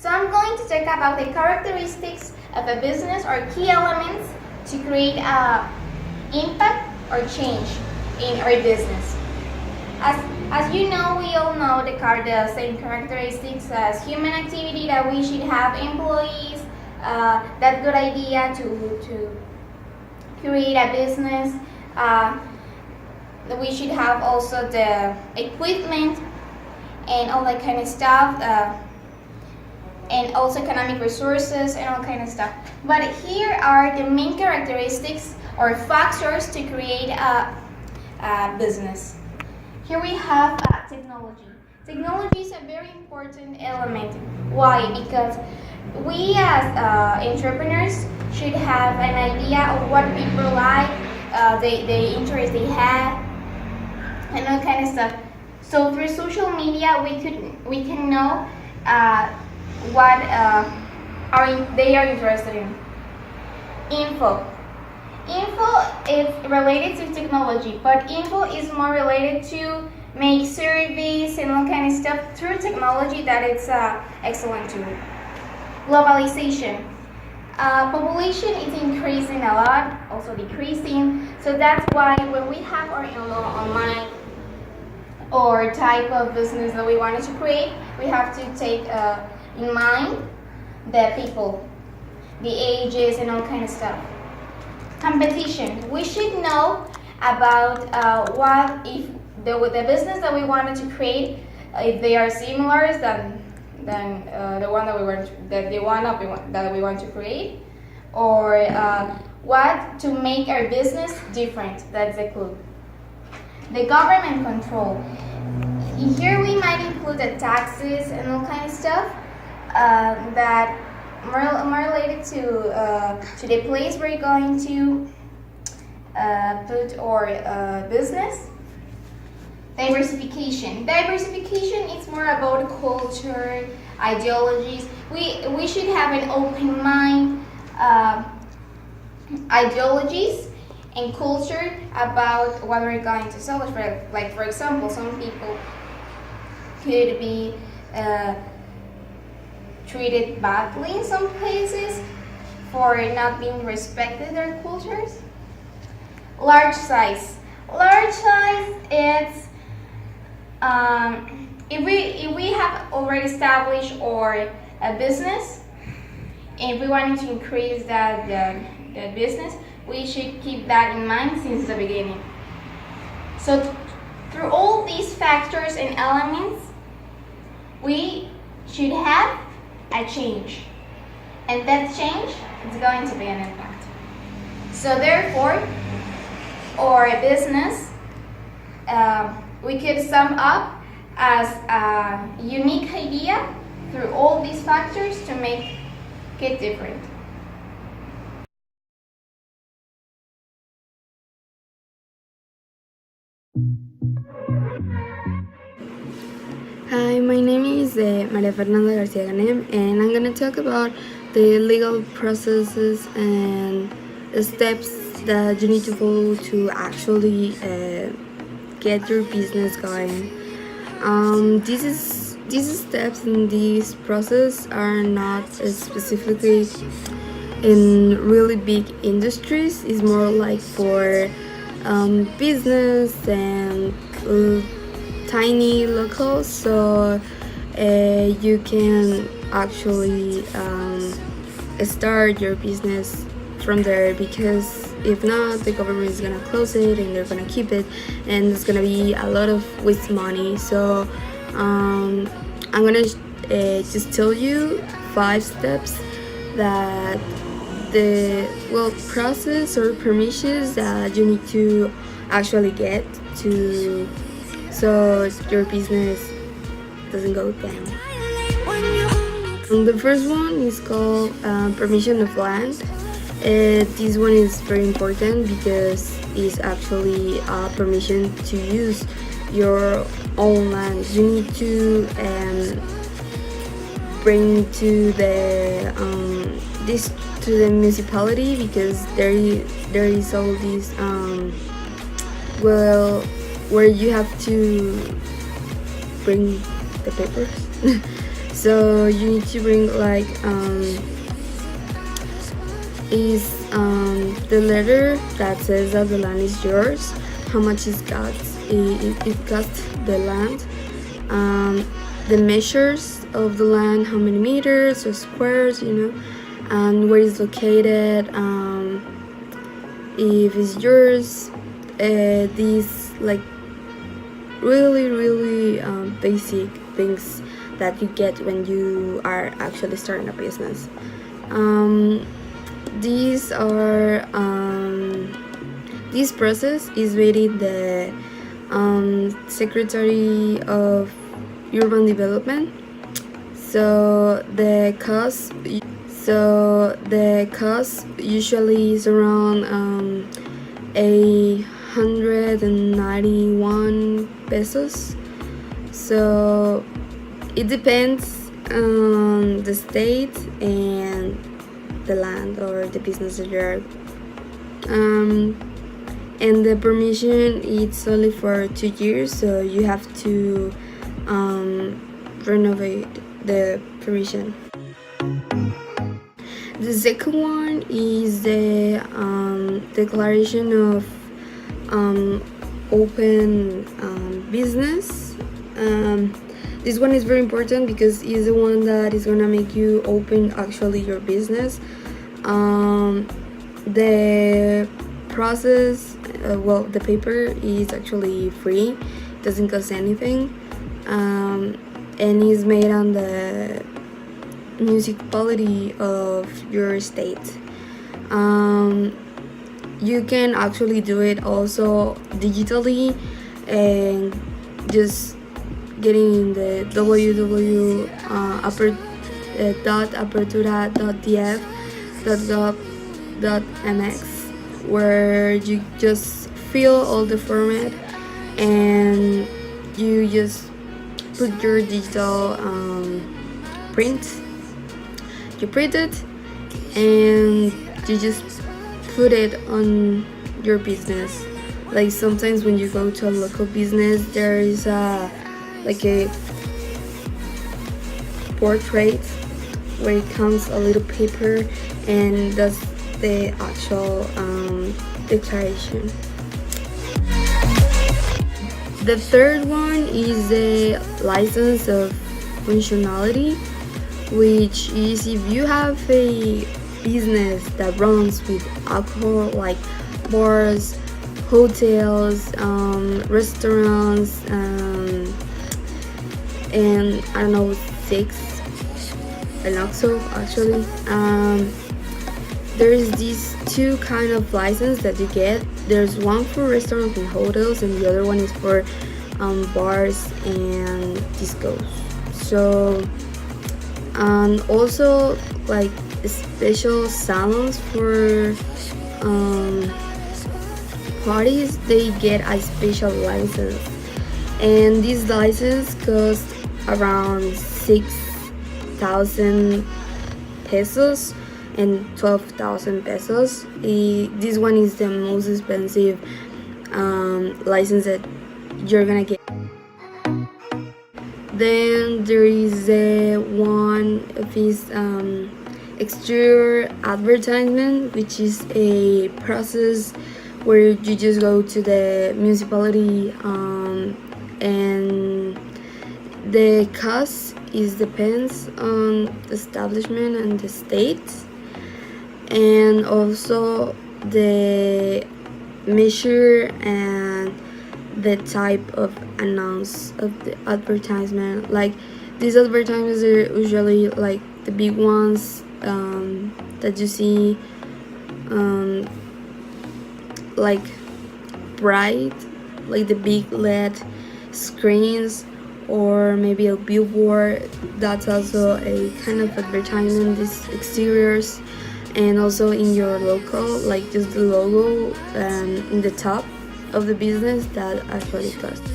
So I'm going to talk about the characteristics of a business or key elements to create impact or change in our business. As you know, we all know the same characteristics as human activity, that we should have employees, that good idea to create a business. We should have also the equipment and all that kind of stuff, and also economic resources and all kind of stuff. But here are the main characteristics or factors to create a business. Here we have technology. Technology is a very important element. Why? Because we as entrepreneurs should have an idea of what people like, the interest they have, and all kind of stuff. So through social media, we can know what they are interested in. Info is related to technology, but info is more related to make surveys and all kind of stuff through technology. That it's excellent tool. Globalization. Population is increasing a lot, also decreasing. So that's why when we have our online or type of business that we wanted to create, we have to take in mind the people, the ages, and all kind of stuff. Competition. We should know about what if the business that we wanted to create, if they are similar than the one that we want to create, or what to make our business different. That's the clue. The government control. Here we might include the taxes and all kind of stuff that more related to the place where you're going to put our business. Diversification. Diversification is more about culture, ideologies. We should have an open mind, ideologies and culture about what we're going to sell. For example, some people could be treated badly in some places for not being respected their cultures. Large size. Large size is if we have already established or a business, and if we wanted to increase that business, we should keep that in mind since the beginning. So through all these factors and elements, we should have a change, and that change is going to be an impact. So therefore, our business we could sum up as a unique idea through all these factors to make it different. Hi, my name is Maria Fernanda Garcia Ganem, and I'm going to talk about the legal processes and steps that you need to follow to actually get your business going. These steps in this process are not specifically in really big industries. It's more like for business and tiny locals, so you can actually start your business from there, because if not, the government is gonna close it and they're gonna keep it, and it's gonna be a lot of waste money. So I'm gonna just tell you 5 steps that the process or permissions that you need to actually get to, so your business doesn't go down. The first one is called permission of land. This one is very important because it's actually permission to use your own land. You need to bring to the municipality, because there is all these where you have to bring the papers. So you need to bring like is the letter that says that the land is yours, how much it costs the land, the measures of the land, how many meters or squares, and where it's located, if it's yours, these like really basic things that you get when you are actually starting a business. These are this process is very the Secretary of Urban Development. So the cost usually is around 191 pesos. So it depends on the state and the land or the business that you're and the permission it's only for 2 years, so you have to renovate the permission. The second one is the declaration of open business. This one is very important because it's the one that is gonna make you open actually your business. The process, the paper is actually free, it doesn't cost anything, and is made on the municipality of your state. You can actually do it also digitally and just getting in the www.apertura.df.gov.mx, where you just fill all the format and you just put your digital print. You print it and you just put it on your business. Like sometimes when you go to a local business, there is a portrait where it comes a little paper and that's the actual declaration. The third one is the license of functionality, which is if you have a business that runs with alcohol, like bars, hotels, restaurants, and I don't know, 6 and also actually there is these 2 kind of license that you get. There's one for restaurants and hotels and the other one is for bars and discos. So and also like special salons for parties, they get a special license, and this license costs around 6,000 pesos and 12,000 pesos. This one is the most expensive license that you're gonna get. Then there is one of these exterior advertisement, which is a process where you just go to the municipality and the cost depends on the establishment and the state, and also the measure and the type of announce of the advertisement. Like these advertisements are usually like the big ones that you see, like bright, like the big LED screens, or maybe a billboard. That's also a kind of advertisement, these exteriors. And also in your local, like just the logo in the top of the business, that actually costs.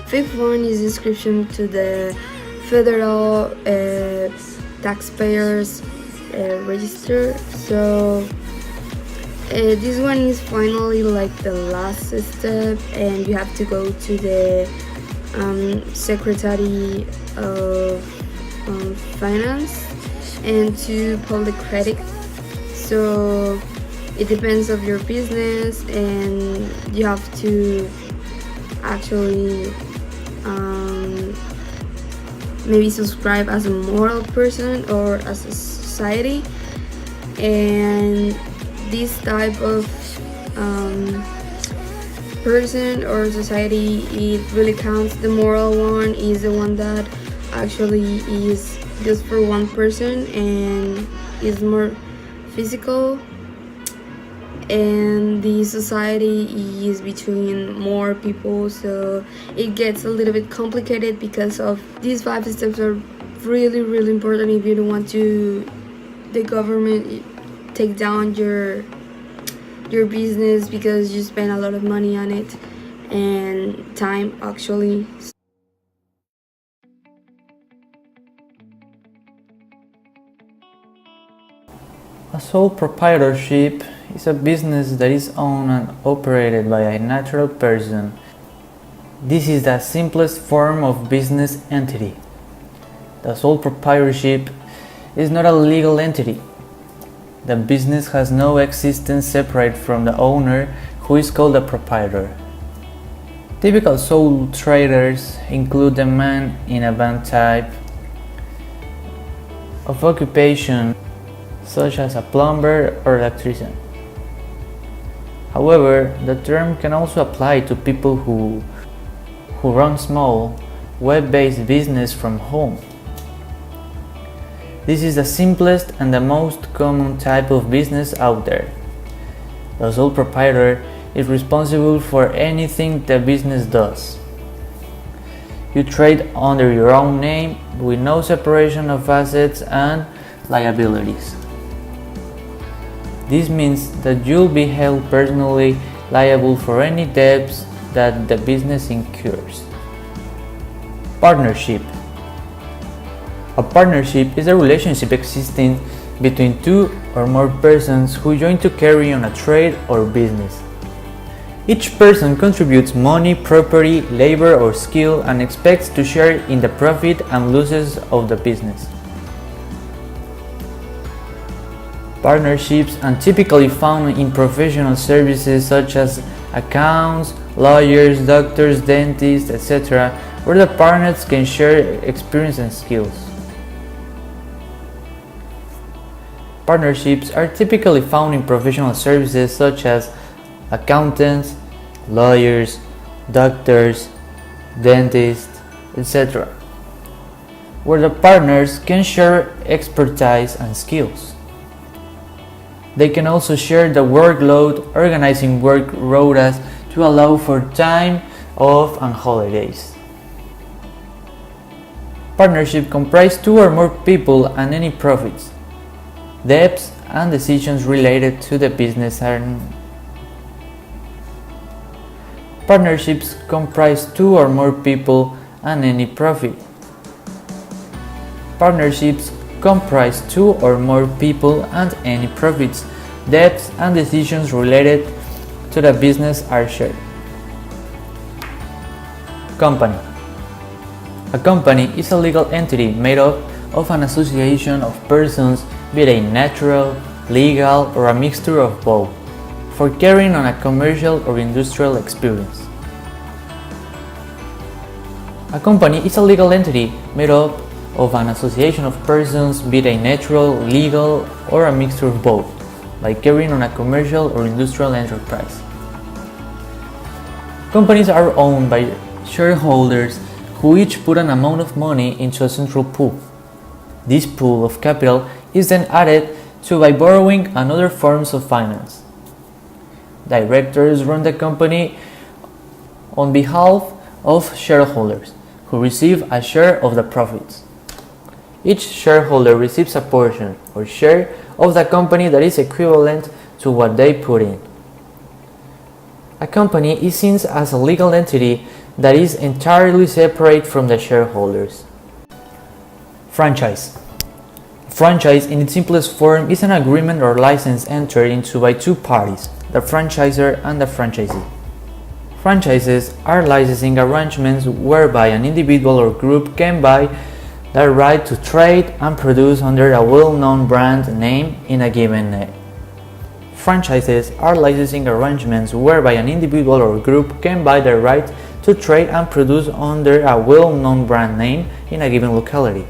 Fifth one is inscription to the federal taxpayers register. So this one is finally like the last step, and you have to go to the Secretary of Finance and 2 public credit. So it depends of your business, and you have to actually maybe subscribe as a moral person or as a society. And this type of person or society, it really counts. The moral one is the one that actually is just for one person and is more physical, and the society is between more people, so it gets a little bit complicated because of these 5 steps are really important if you don't want to the government take down your business, because you spend a lot of money on it and time actually. A sole proprietorship is a business that is owned and operated by a natural person. This is the simplest form of business entity. The sole proprietorship is not a legal entity. The business has no existence separate from the owner, who is called a proprietor. Typical sole traders include the man in a band type of occupation, such as a plumber or electrician. However, the term can also apply to people who run small, web-based business from home. This is the simplest and the most common type of business out there. The sole proprietor is responsible for anything the business does. You trade under your own name with no separation of assets and liabilities. This means that you'll be held personally liable for any debts that the business incurs. Partnership. A partnership is a relationship existing between 2 or more persons who join to carry on a trade or business. Each person contributes money, property, labor, or skill and expects to share in the profit and losses of the business. Partnerships are typically found in professional services such as accounts, lawyers, doctors, dentists, etc., where the partners can share experience and skills. Partnerships are typically found in professional services such as accountants, lawyers, doctors, dentists, etc., where the partners can share expertise and skills. They can also share the workload, organizing work quotas to allow for time off and holidays. Partnership comprise 2 or more people and any profits, debts, and decisions related to the business Partnerships comprise 2 or more people and any profit. Partnerships comprise 2 or more people and any profits, debts, and decisions related to the business are shared. Company. A company is a legal entity made up of an association of persons, be it natural, legal, or a mixture of both, for carrying on a commercial or industrial experience. A company is a legal entity made up of an association of persons, be they natural, legal, or a mixture of both, by carrying on a commercial or industrial enterprise. Companies are owned by shareholders who each put an amount of money into a central pool. This pool of capital is then added to by borrowing and other forms of finance. Directors run the company on behalf of shareholders, who receive a share of the profits. Each shareholder receives a portion or share of the company that is equivalent to what they put in. A company is seen as a legal entity that is entirely separate from the shareholders. Franchise. Franchise in its simplest form is an agreement or license entered into by 2 parties, the franchisor and the franchisee. Franchises are licensing arrangements whereby an individual or group can buy the right to trade and produce under a well-known brand name in a given. Franchises are licensing arrangements whereby an individual or group can buy the right to trade and produce under a well-known brand name in a given locality.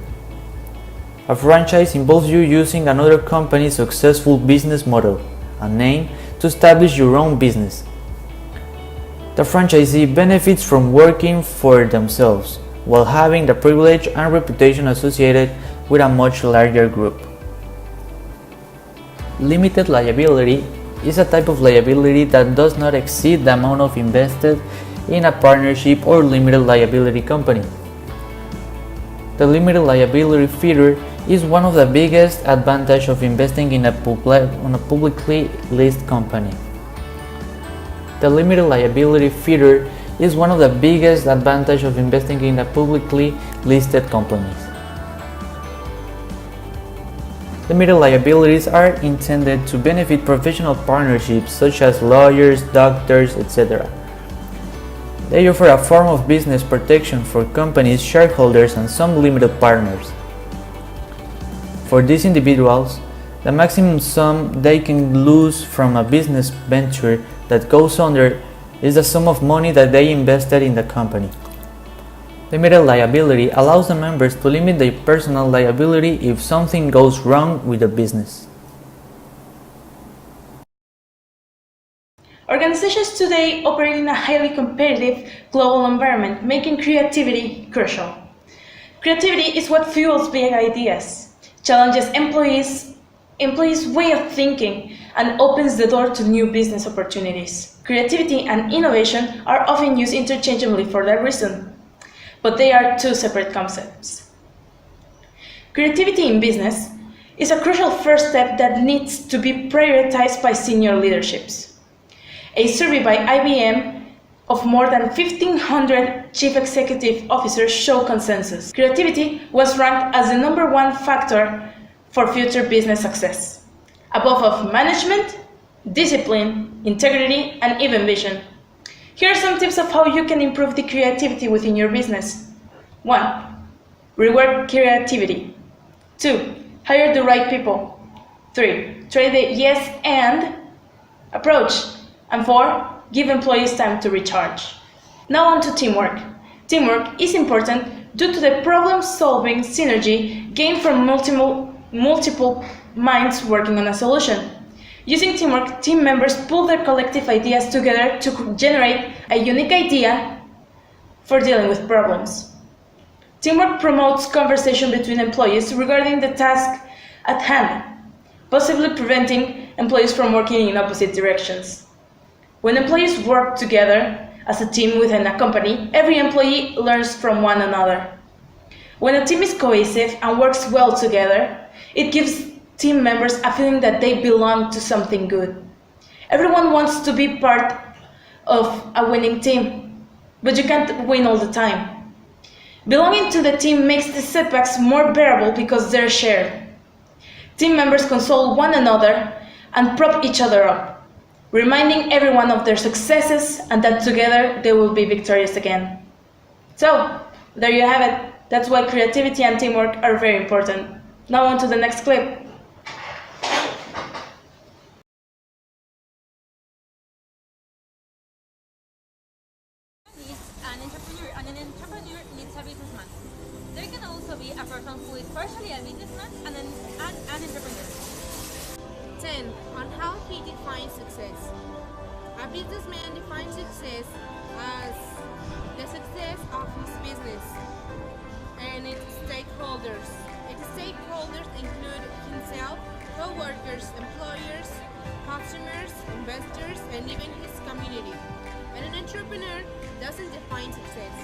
A franchise involves you using another company's successful business model, a name, to establish your own business. The franchisee benefits from working for themselves, while having the privilege and reputation associated with a much larger group. Limited liability is a type of liability that does not exceed the amount of invested in a partnership or limited liability company. The limited liability feature is one of the biggest advantages of investing in a publicly listed company. The limited liability feature is one of the biggest advantages of investing in a publicly listed companies. Limited liabilities are intended to benefit professional partnerships such as lawyers, doctors, etc. They offer a form of business protection for companies, shareholders, and some limited partners. For these individuals, the maximum sum they can lose from a business venture that goes under is the sum of money that they invested in the company. Limited liability allows the members to limit their personal liability if something goes wrong with the business. Organizations today operate in a highly competitive global environment, making creativity crucial. Creativity is what fuels big ideas, challenges employees' way of thinking, and opens the door to new business opportunities. Creativity and innovation are often used interchangeably for that reason, but they are two separate concepts. Creativity in business is a crucial first step that needs to be prioritized by senior leaderships. A survey by IBM of more than 1,500 chief executive officers show consensus. Creativity was ranked as the #1 factor for future business success, above of management, discipline, integrity, and even vision. Here are some tips of how you can improve the creativity within your business. 1. Reward creativity. 2. Hire the right people. 3. Try the yes and approach. And 4. Give employees time to recharge. Now on to teamwork. Teamwork is important due to the problem-solving synergy gained from multiple minds working on a solution. Using teamwork, team members pull their collective ideas together to generate a unique idea for dealing with problems. Teamwork promotes conversation between employees regarding the task at hand, possibly preventing employees from working in opposite directions. When employees work together as a team within a company, every employee learns from one another. When a team is cohesive and works well together, it gives team members a feeling that they belong to something good. Everyone wants to be part of a winning team, but you can't win all the time. Belonging to the team makes the setbacks more bearable because they're shared. Team members console one another and prop each other up, reminding everyone of their successes and that together they will be victorious again. So, there you have it. That's why creativity and teamwork are very important. Now on to the next clip. An entrepreneur needs a businessman. There can also be a person who is partially a businessman and an entrepreneur. 10. On how he defines success. A businessman defines success as the success of his business and its stakeholders. Its stakeholders include himself, co-workers, employers, customers, investors, and even his community. And an entrepreneur doesn't define success.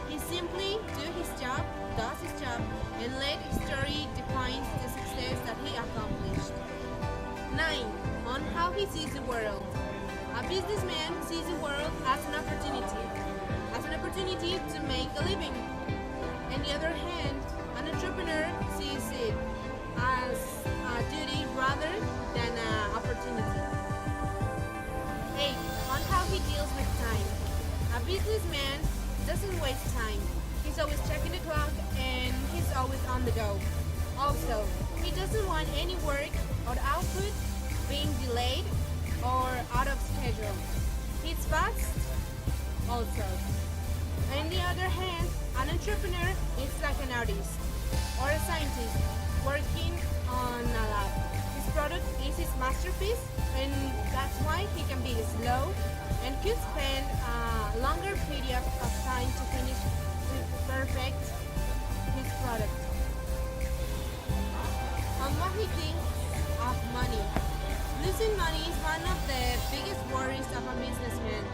He simply does his job, and let his story define the success that he accomplished. 9. On how he sees the world. A businessman sees the world as an opportunity to make a living. On the other hand, an entrepreneur sees it as a duty rather than an opportunity. 8. On how he deals with time. A businessman doesn't waste time. He's always checking the clock and he's always on the go. Also, he doesn't want any work or output being delayed or out of schedule. He's fast also. On the other hand, an entrepreneur is like an artist or a scientist working on a lab. His product is his masterpiece, and that's why he can be slow and could spend a longer period of time to finish to perfect his product. And what he thinks of money. Losing money is one of the biggest worries of a businessman.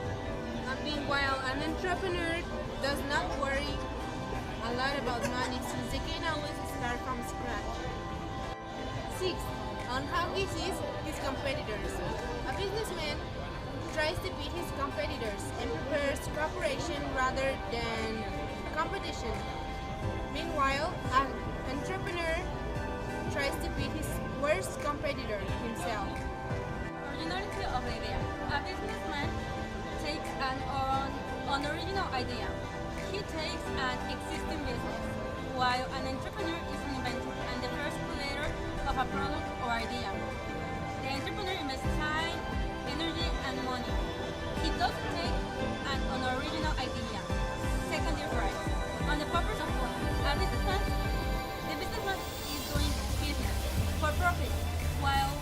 And meanwhile, an entrepreneur does not worry a lot about money since they can always start from scratch. 6. On how he sees his competitors. A businessman tries to beat his competitors and prefers cooperation rather than competition. Meanwhile, an entrepreneur tries to beat his worst competitor himself. Originality of the idea. A businessman takes an original idea. He takes an existing business, while an entrepreneur is an inventor and the first creator of a product or idea. The entrepreneur invests time, energy, and money. He doesn't take an unoriginal idea. Second difference. On the purpose of what? The businessman is doing business for profit, while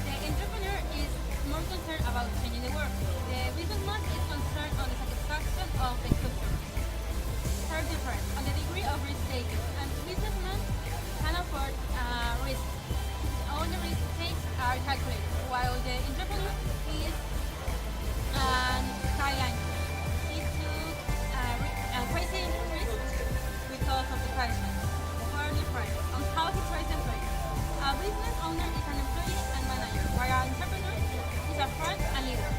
the entrepreneur is more concerned about changing the world. The businessman is concerned on the satisfaction of the customer. Third difference, on the degree of risk taking. A businessman can afford risk. All the risk takes are calculated, while the entrepreneur is high-line. He took crazy risk because of the crisis. Fourth difference, on how he tries employees. A business owner is an employee and manager, while an entrepreneur is a friend and leader.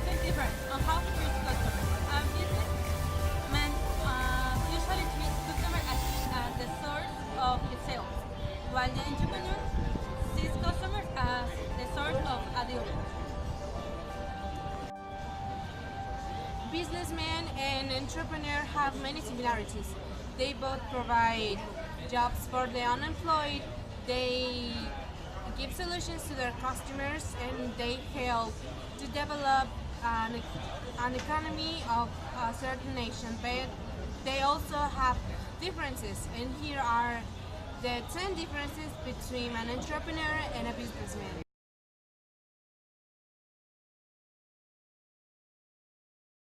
Fifth difference, on how he treats customers. A businessman usually treats customers as the source of his sales, while the entrepreneur sees customers as the source of a deal. Businessman and entrepreneur have many similarities. They both provide jobs for the unemployed, they give solutions to their customers, and they help to develop an economy of a certain nation. But they also have differences, and here are the 10 differences between an entrepreneur and a businessman.